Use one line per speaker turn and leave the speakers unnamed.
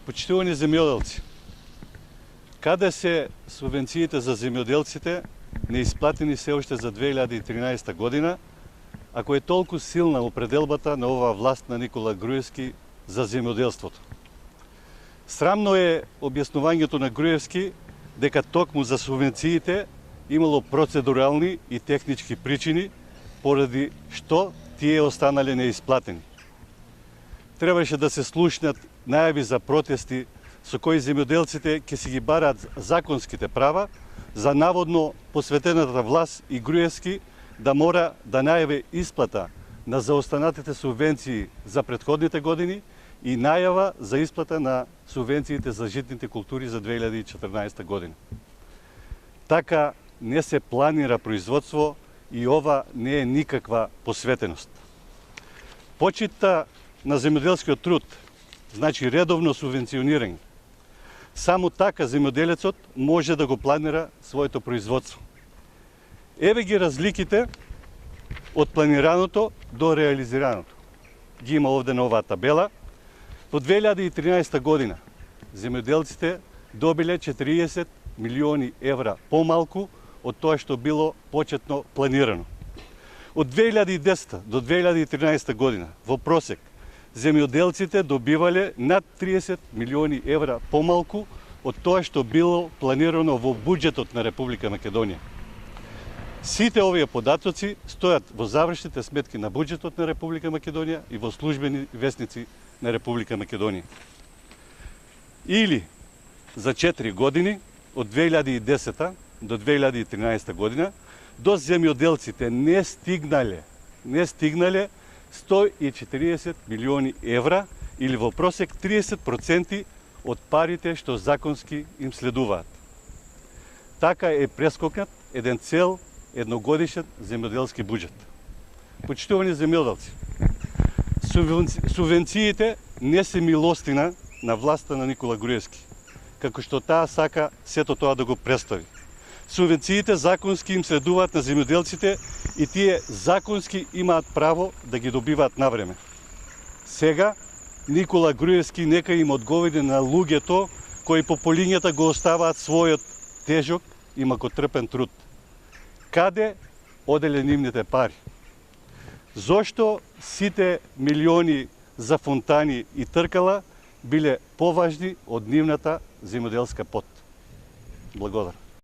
Почитувани земјоделци, каде се субвенциите за земјоделците неисплатени се уште за 2013 година, ако е толку силна определбата на оваа власт на Никола Груевски за земјоделството? Срамно е објаснувањето на Груевски дека токму за субвенциите имало процедурални и технички причини, поради што тие останале неисплатени. Требаше да се слушнат најави за протести со кои земјоделците ќе си ги бараат законските права, за наводно посветената власт и Груевски да мора да најави исплата на заостанатите субвенции за претходните години и најава за исплата на субвенциите за житните култури за 2014 година. Така не се планира производство и ова не е никаква посветеност. Почитта на земјоделскиот труд, значи редовно субвенционирање. Само така земјоделецот може да го планира своето производство. Еве ги разликите од планираното до реализираното. Ги има овде на оваа табела. Во 2013 година земјоделците добиле 40 милиони евра помалку од тоа што било почетно планирано. Од 2010 до 2013 година во просек земјоделците добивале над 30 милиони евра помалку од тоа што било планирано во буџетот на Република Македонија. Сите овие податоци стојат во завршните сметки на буџетот на Република Македонија и во службени весници на Република Македонија. Или за 4 години, од 2010 до 2013 година, до земјоделците не стигнале 140 милиони евра, или во просек 30% од парите што законски им следуваат. Така е прескокнат еден цел едногодишен земјоделски буџет. Почитувани земјоделци, субвенциите не се милостина на власта на Никола Груевски, како што таа сака сето тоа да го представи. Субвенциите законски им следуваат на земјоделците и тие законски имаат право да ги добиваат навреме. Сега Никола Груевски нека им одговори на луѓето кои по полињата го оставаат својот тежок и макотрпен труд. Каде оделе нивните пари? Зошто сите милиони за фонтани и тркала биле поважни од нивната земјоделска пот? Благодарам.